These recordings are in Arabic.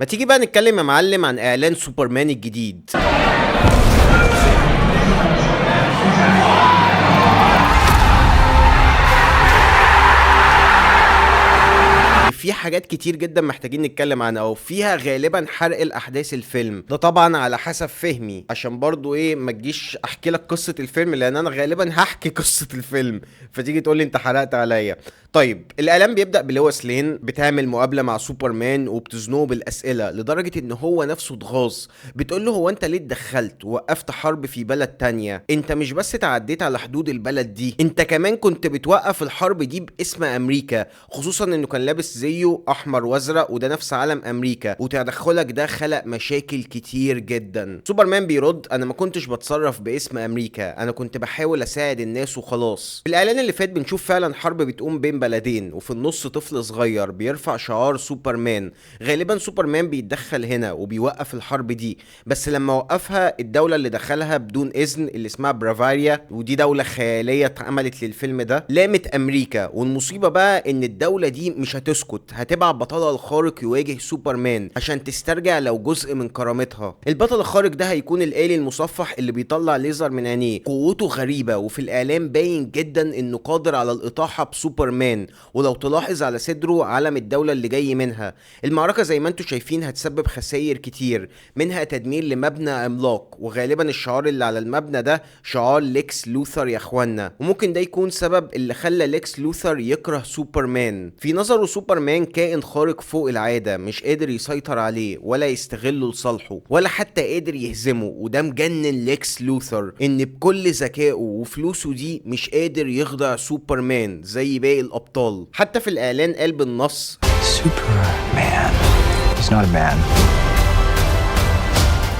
ما تيجي بقى نتكلم يا معلم عن اعلان سوبرمان الجديد. في حاجات كتير جدا محتاجين نتكلم عنها وفيها غالبا حرق الاحداث الفيلم ده طبعا على حسب فهمي، عشان برضو ما تجيش احكي لك قصة الفيلم لان انا غالبا هحكي قصة الفيلم فتيجي تقول لي انت حرقت عليا. طيب الاعلان بيبدأ بلويس لين بتعمل مقابلة مع سوبرمان وبتزنقه بالاسئلة لدرجة ان هو نفسه اتغاظ. بتقول له هو انت ليه اتدخلت ووقفت حرب في بلد تانية؟ انت مش بس تعديت على حدود البلد دي، انت كمان كنت بتوقف الحرب دي باسم امريكا، خصوصا انه كان لابس زيه احمر وازرق وده نفس علم امريكا، وتدخلك ده خلق مشاكل كتير جدا. سوبرمان بيرد انا ما كنتش بتصرف باسم امريكا، انا كنت بحاول اساعد الناس وخلاص. في الاعلان اللي فات بنشوف فعلا حرب بتقوم بين بلدين وفي النص طفل صغير بيرفع شعار سوبرمان. غالبا سوبرمان بيتدخل هنا وبيوقف الحرب دي، بس لما وقفها الدولة اللي دخلها بدون اذن اللي اسمها برافاريا، ودي دولة خيالية اتعملت للفيلم ده، لامت امريكا. والمصيبة بقى ان الدولة دي مش هتسكت، هتبعت بطلها الخارق يواجه سوبرمان عشان تسترجع لو جزء من كرامتها. البطل الخارق ده هيكون الآلي المصفح اللي بيطلع ليزر من عينيه، قوته غريبة وفي الإعلان باين جدا انه قادر على الإطاحة بسوبرمان، ولو تلاحظ على صدره علم الدولة اللي جاي منها. المعركة زي ما انتم شايفين هتسبب خسائر كتير، منها تدمير لمبنى عملاق، وغالبا الشعار اللي على المبنى ده شعار ليكس لوثر يا اخوانا، وممكن ده يكون سبب اللي خلى ليكس لوثر يكره سوبرمان. في نظره سوبرمان كائن خارق فوق العادة، مش قادر يسيطر عليه ولا يستغله لصالحه ولا حتى قادر يهزمه، وده مجنن ليكس لوثر ان بكل ذكائه وفلوسه دي مش قادر يخضع سوبرمان زي باقي الابطال. حتى في الاعلان قال بالنص Superman. He's not a man.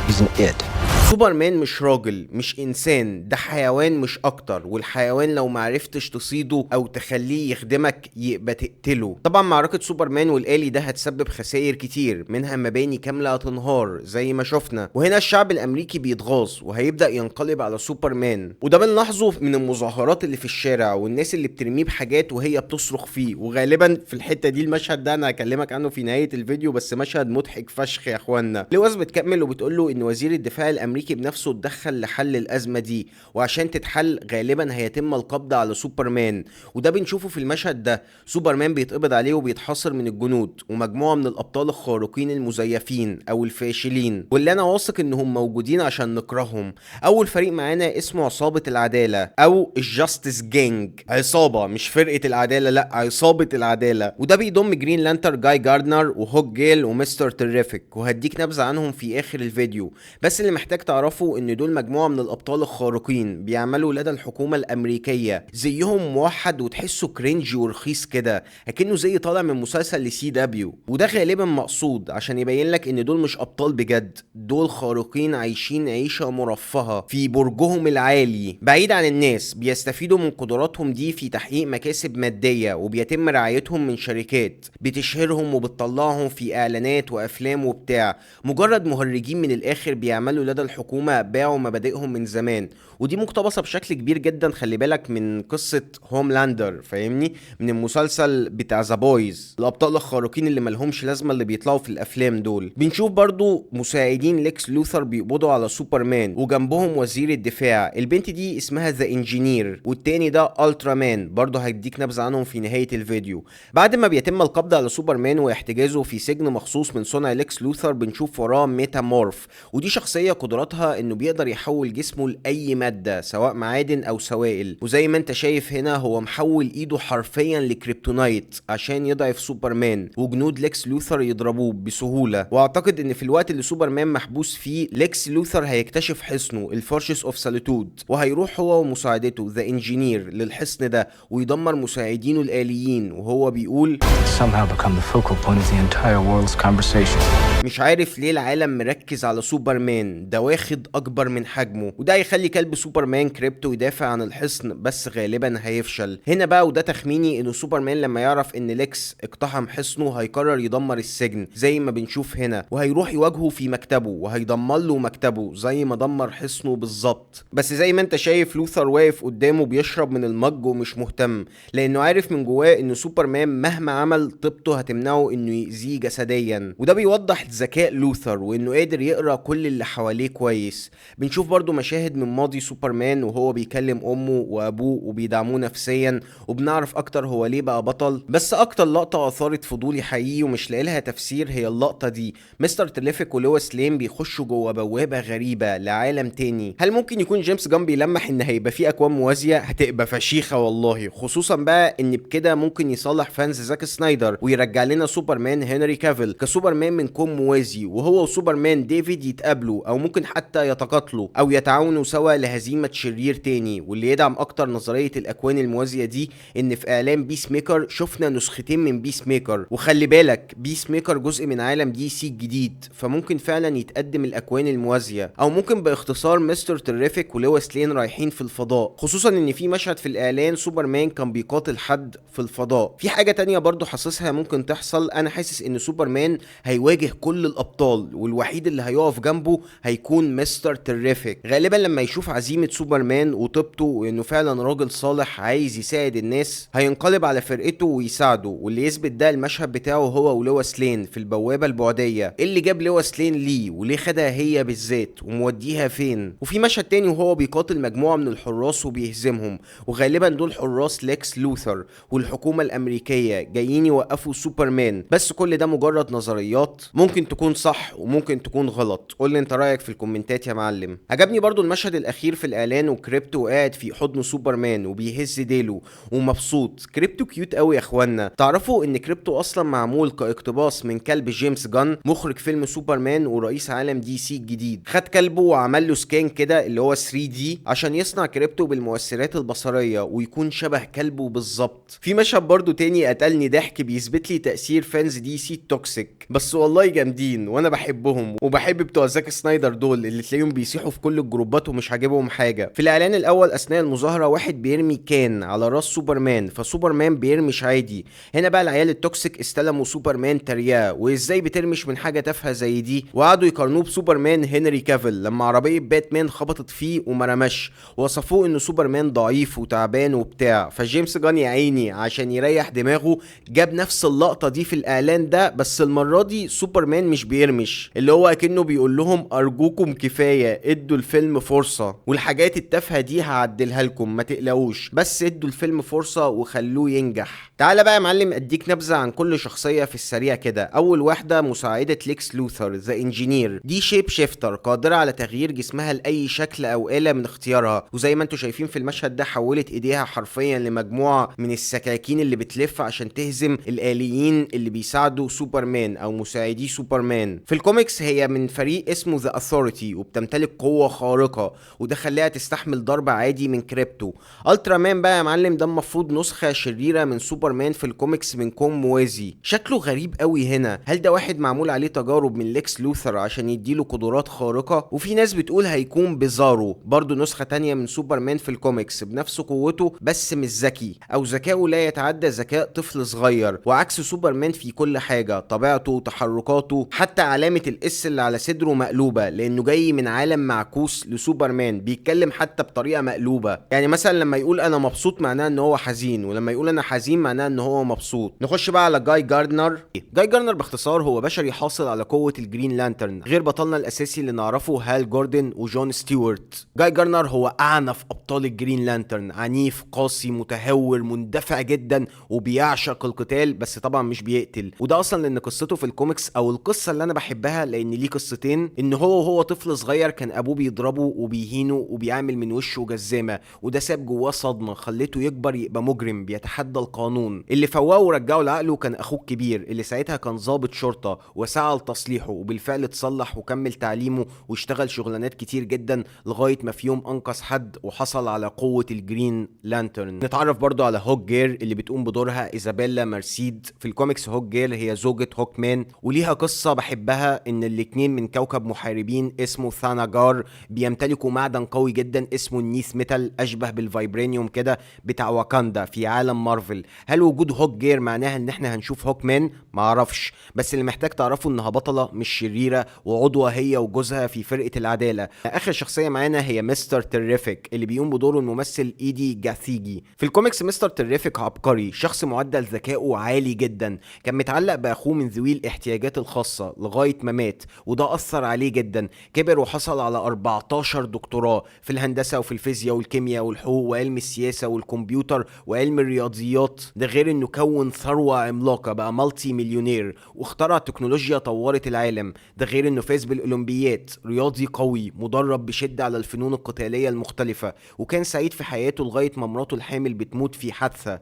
He's an it. سوبرمان مش راجل، مش انسان، ده حيوان مش اكتر، والحيوان لو معرفتش تصيده او تخليه يخدمك يبقى تقتله. طبعا معركة سوبرمان والآلي ده هتسبب خسائر كتير، منها مباني كاملة هتنهار زي ما شفنا، وهنا الشعب الامريكي بيتغاظ وهيبدأ ينقلب على سوبرمان، وده بنلاحظه من المظاهرات اللي في الشارع والناس اللي بترميه بحاجات وهي بتصرخ فيه. وغالبا في الحتة دي المشهد ده انا هكلمك عنه في نهاية الفيديو، بس مشهد مضحك فشخ يا اخوانا. لويس بتكمل وبتقول له ان وزير الدفاع الامريكي بنفسه اتدخل لحل الازمه دي، وعشان تتحل غالبا هيتم القبض على سوبرمان، وده بنشوفه في المشهد ده. سوبرمان بيتقبض عليه وبيتحاصر من الجنود ومجموعه من الابطال الخارقين المزيفين او الفاشلين، واللي انا واثق انهم موجودين عشان نكرههم. اول فريق معانا اسمه عصابه العداله او الجاستس جانج، عصابه مش فرقه العداله، لا عصابه العداله، وده بيضم جرين لانتر جاي جاردنر وهوك جيل ومستر تريفيك، وهديك نبذه عنهم في اخر الفيديو. بس اللي محتاج تعرفوا ان دول مجموعة من الابطال الخارقين بيعملوا لدى الحكومة الامريكية، زيهم موحد وتحسه كرنج ورخيص كده، اكنه زي طالع من مسلسل لسي دبليو، وده غالبا مقصود عشان يبين لك ان دول مش ابطال بجد، دول خارقين عايشين عيشة مرفهة في برجهم العالي بعيد عن الناس، بيستفيدوا من قدراتهم دي في تحقيق مكاسب مادية، وبيتم رعايتهم من شركات بتشهرهم وبتطلعهم في اعلانات وافلام وبتاع، مجرد مهرجين من الاخر بيعملوا لدى الحكومة باعوا مبادئهم من زمان. ودي مقتبسة بشكل كبير جدا، خلي بالك من قصة هوملاندر، فاهمني، من المسلسل بتاع ذا بويز، الابطال الخارقين اللي ملهمش لازمة اللي بيطلعوا في الافلام دول. بنشوف برضو مساعدين ليكس لوثر بيقبضوا على سوبرمان وجنبهم وزير الدفاع، البنت دي اسمها ذا انجينير، والتاني ده الترا مان، برضو هديك نبذة عنهم في نهاية الفيديو. بعد ما بيتم القبض على سوبرمان واحتجازه في سجن مخصوص من صنع ليكس لوثر، بنشوف وراه ميتامورف، ودي شخصية قدراتها انه بيقدر يحول جسمه لاي مادة سواء معادن او سوائل، وزي ما انت شايف هنا هو محول ايده حرفيا لكريبتونايت عشان يضعف سوبرمان، وجنود ليكس لوثر يضربوه بسهولة. واعتقد ان في الوقت اللي سوبرمان محبوس فيه ليكس لوثر هيكتشف حصنه الفورشس اوف ساليتود، وهيروح هو ومساعدته ذا انجينير للحصن ده ويدمر مساعدينه الآليين، وهو بيقول Somehow become the focal point of the entire world's conversation. مش عارف ليه العالم مركز على سوبرمان، ده واخد اكبر من حجمه، وده هيخلي كلب سوبرمان كريبتو يدافع عن الحصن، بس غالبا هيفشل هنا بقى. وده تخميني انه سوبرمان لما يعرف ان ليكس اقتحم حصنه هيقرر يدمر السجن زي ما بنشوف هنا، وهيروح يواجهه في مكتبه وهيدمر له مكتبه زي ما دمر حصنه بالظبط. بس زي ما انت شايف لوثر واقف قدامه بيشرب من المج ومش مهتم، لانه عارف من جواه ان سوبرمان مهما عمل طيبته هتمنعه انه يأذيه جسديا، وده بيوضح ذكاء لوثر وانه قادر يقرا كل اللي حواليه كويس. بنشوف برضو مشاهد من ماضي سوبرمان وهو بيكلم امه وابوه وبيدعموه نفسيا، وبنعرف اكتر هو ليه بقى بطل. بس اكتر لقطه اثارت فضولي حقيقي ومش لاقي لها تفسير هي اللقطه دي، مستر تريفيك ولويس لين بيخشوا جوه بوابه غريبه لعالم تاني. هل ممكن يكون جيمس جان بيلمح ان هيبقى في اكوان موازيه؟ هتبقى فشيخه والله، خصوصا بقى ان بكده ممكن يصلح فانز زاك سنايدر ويرجع لنا سوبرمان هنري كافيل كسوبرمان من كون موازي، وهو وسوبرمان ديفيد يتقابلوا او ممكن حتى يتقاتلوا او يتعاونوا سوا لهزيمه شرير تاني. واللي يدعم اكتر نظريه الاكوان الموازيه دي ان في اعلان بيس ميكر شفنا نسختين من بيس ميكر، وخلي بالك بيس ميكر جزء من عالم دي سي الجديد، فممكن فعلا يتقدم الاكوان الموازيه، او ممكن باختصار مستر تريفيك ولويس لين رايحين في الفضاء، خصوصا ان في مشهد في الاعلان سوبرمان كان بيقاتل حد في الفضاء. في حاجه تانية برضو حاسسها ممكن تحصل، انا حاسس ان سوبرمان هيواجه كل الابطال والوحيد اللي هيقف جنبه هيكون مستر تريفيك، غالبا لما يشوف عزيمه سوبرمان وطيبته وانه فعلا راجل صالح عايز يساعد الناس هينقلب على فرقته ويساعده. واللي يثبت ده المشهد بتاعه هو ولويس لين في البوابه البعديه، اللي جاب لويس لين ليه وليه خدها هي بالذات وموديها فين. وفي مشهد تاني وهو بيقاتل مجموعه من الحراس وبيهزمهم، وغالبا دول حراس ليكس لوثر والحكومه الامريكيه جايين يوقفوا سوبرمان. بس كل ده مجرد نظريات ممكن تكون صح وممكن تكون غلط، قول لي انت رايك في الكومنتات يا معلم. عجبني برضو المشهد الاخير في الاعلان وكريبتو قاعد في حضن سوبرمان وبيهز ديله ومبسوط. كريبتو كيوت قوي يا اخوانا. تعرفوا ان كريبتو اصلا معمول كاقتباس من كلب جيمس جان مخرج فيلم سوبرمان ورئيس عالم دي سي الجديد، خد كلبه وعمل له سكان كده اللي هو 3D عشان يصنع كريبتو بالمؤثرات البصريه ويكون شبه كلبه بالظبط. في مشهد برضو تاني قتلني ضحك بيثبت لي تاثير فانز دي سي توكسيك، بس والله جامدين وانا بحبهم وبحب بتوع زاك سنايدر دول اللي تلاقيهم بيسيحوا في كل الجروبات ومش عاجبهم حاجه. في الاعلان الاول اثناء المظاهره واحد بيرمي كان على راس سوبرمان فسوبرمان بيرمش عادي. هنا بقى العيال التوكسيك استلموا سوبرمان ترياه وازاي بترمش من حاجه تافهه زي دي، وقعدوا يقارنوه بسوبرمان هنري كافيل لما عربيه باتمان خبطت فيه وما رمش، وصفوه انه سوبرمان ضعيف وتعبان وبتاع. فجيمس جان يا عيني عشان يريح دماغه جاب نفس اللقطه دي في الاعلان ده، بس المره دي سوبرمان مش بيرمش، اللي هو اكنه بيقول لهم ارجوكم كفايه ادوا الفيلم فرصه، والحاجات التافهه دي هعدلها لكم ما تقلقوش، بس ادوا الفيلم فرصه وخلوه ينجح. تعالى بقى يا معلم اديك نبذه عن كل شخصيه في السريع كده. اول واحده مساعده ليكس لوثر ذا انجينير، دي شيب شيفتر قادره على تغيير جسمها لاي شكل او آلة من اختيارها، وزي ما انتم شايفين في المشهد ده حولت ايديها حرفيا لمجموعه من السكاكين اللي بتلف عشان تهزم الآليين اللي بيساعدوا سوبرمان او مساعدي سوبرمان. في الكوميكس هي من فريق اسمه ذا اثوريتي وبتمتلك قوه خارقه، وده خلاها تستحمل ضرب عادي من كريبتو. الترا مان بقى يا معلم ده المفروض نسخه شريره من سوبرمان في الكوميكس من كون موازي، شكله غريب قوي هنا. هل ده واحد معمول عليه تجارب من ليكس لوثر عشان يديله قدرات خارقه؟ وفي ناس بتقول هيكون بيزارو برضو نسخه تانية من سوبرمان في الكوميكس بنفس قوته بس مش ذكي، او ذكائه لا يتعدى ذكاء طفل صغير، وعكس سوبرمان في كل حاجه، طبيعته وتحركاته، حتى علامه الاس اللي على صدره مقلوبه لانه جاي من عالم معكوس لسوبرمان، بيتكلم حتى بطريقه مقلوبه. يعني مثلا لما يقول انا مبسوط معناه ان هو حزين، ولما يقول انا حزين معناه ان هو مبسوط. نخش بقى على جاي جاردنر. جاي جاردنر باختصار هو بشري حاصل على قوه الجرين لانترن، غير بطلنا الاساسي اللي نعرفه هال جوردن وجون ستيوارت. جاي جاردنر هو اعنف ابطال الجرين لانترن، عنيف قاسي متهور مندفع جدا وبيعشق القتال، بس طبعا مش بيقتل. وده اصلا لان قصته في الكوميكس او القصه اللي انا بحبها لان ليه قصتين، ان هو طفل صغير كان ابوه بيضربه وبيهينه وبيعمل من وشه جزامه، وده ساب جواه صدمه خلته يكبر يبقى مجرم بيتحدى القانون. اللي فواه ورجعه لعقله كان اخوه الكبير اللي ساعتها كان ضابط شرطه وسعى لتصليحه، وبالفعل اتصلح وكمل تعليمه واشتغل شغلانات كتير جدا لغايه ما في يوم انقذ حد وحصل على قوه الجرين لانترن. نتعرف برضو على هوك جير اللي بتقوم بدورها ايزابيلا مارسيد. في الكوميكس هوك جير هي زوجة هوك مان، وليها قصه بحبها ان الاتنين من كوكب محاربين اسمه ثاناجار بيمتلكوا معدن قوي جدا اسمه النيث ميتال اشبه بالفايبرينيوم كده بتاع واكاندا في عالم مارفل. هل وجود هوك جير معناها ان احنا هنشوف هوك مان؟ معرفش، بس اللي محتاج تعرفه انها بطله مش شريره وعضوه هي وجوزها في فرقه العداله. اخر شخصيه معانا هي مستر تريفيك اللي بيقوم بدوره الممثل ايدي جاثيجي. في الكوميكس مستر تريفيك عبقري، شخص معدل ذكائه عالي جدا، كان متعلق باخوه من ذوي الاحتياجات الخاصه الخاصة لغاية ما مات، وده أثر عليه جدا. كبر وحصل على 14 دكتوراه في الهندسة وفي الفيزياء والكيمياء والحقوق وعلم السياسة والكمبيوتر وعلم الرياضيات. ده غير انه كون ثروة عملاقة، بقى مالتي مليونير واخترع تكنولوجيا طورت العالم. ده غير انه فاز بالاولمبيات، رياضي قوي مدرب بشدة على الفنون القتالية المختلفة، وكان سعيد في حياته لغاية ما مراته الحامل بتموت في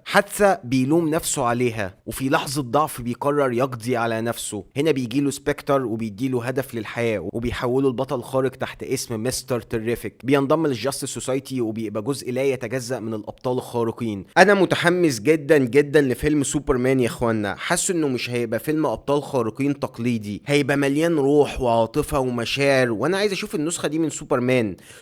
حادثة بيلوم نفسه عليها، وفي لحظة ضعف بيقرر يقضي على نفسه. هنا بيجيله سبكتر وبيديله هدف للحياة وبيحوله لبطل خارق تحت اسم مستر تريفيك. بينضم للجاستس سوسايتي وبيبقى جزء لا يتجزأ من الابطال الخارقين. انا متحمس جدا جدا لفيلم سوبرمان يا اخوانا. حاسس انه مش هيبقى فيلم ابطال خارقين تقليدي، هيبقى مليان روح وعاطفة ومشاعر، وانا عايز اشوف النسخة دي من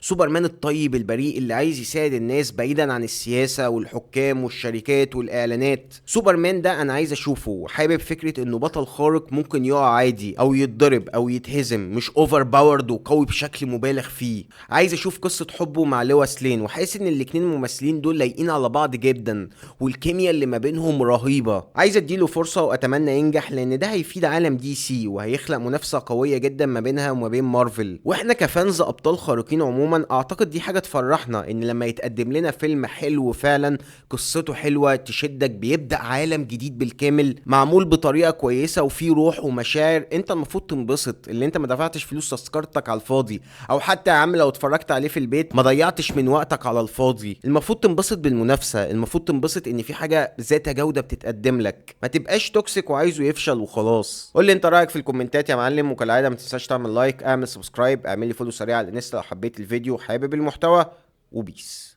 سوبرمان الطيب البريء اللي عايز يساعد الناس بعيدا عن السياسة والحكام والشركات والاعلانات. سوبرمان ده انا عايز اشوفه، حابب فكرة انه بطل خارق ممكن يقع عادي او يتضرب او يتهزم، مش اوفر باورد وقوي بشكل مبالغ فيه. عايز اشوف قصة حبه مع لويس لين، وحاسس ان الاتنين الممثلين دول لايقين على بعض جدا والكيمياء اللي ما بينهم رهيبة. عايز اديله فرصة واتمنى ينجح، لان ده هيفيد عالم دي سي وهيخلق منافسة قوية جدا ما بينها وما بين مارفل. واحنا كفانز ابطال خارقين عموما اعتقد دي حاجة تفرحنا، ان لما يتقدم لنا فيلم حلو فعلا قصته حلوة تشدك، بيبدأ عالم جديد بالكامل معمول بطريقة كويسة وفيه روح ومشاعر، انت المفروض تنبسط. اللي انت ما دفعتش فلوس تذكرتك على الفاضي، او حتى يا عم لو اتفرجت عليه في البيت ما ضيعتش من وقتك على الفاضي. المفروض تنبسط بالمنافسة، المفروض تنبسط ان في حاجة ذات جودة بتتقدم لك، ما تبقاش توكسيك وعايزه يفشل وخلاص. قول لي انت رايك في الكومنتات يا معلم، وكالعاده ما تنساش تعمل لايك، اعمل سبسكرايب، اعمل لي فولو سريع على الانستا لو حبيت الفيديو وحابب المحتوى، وبيس.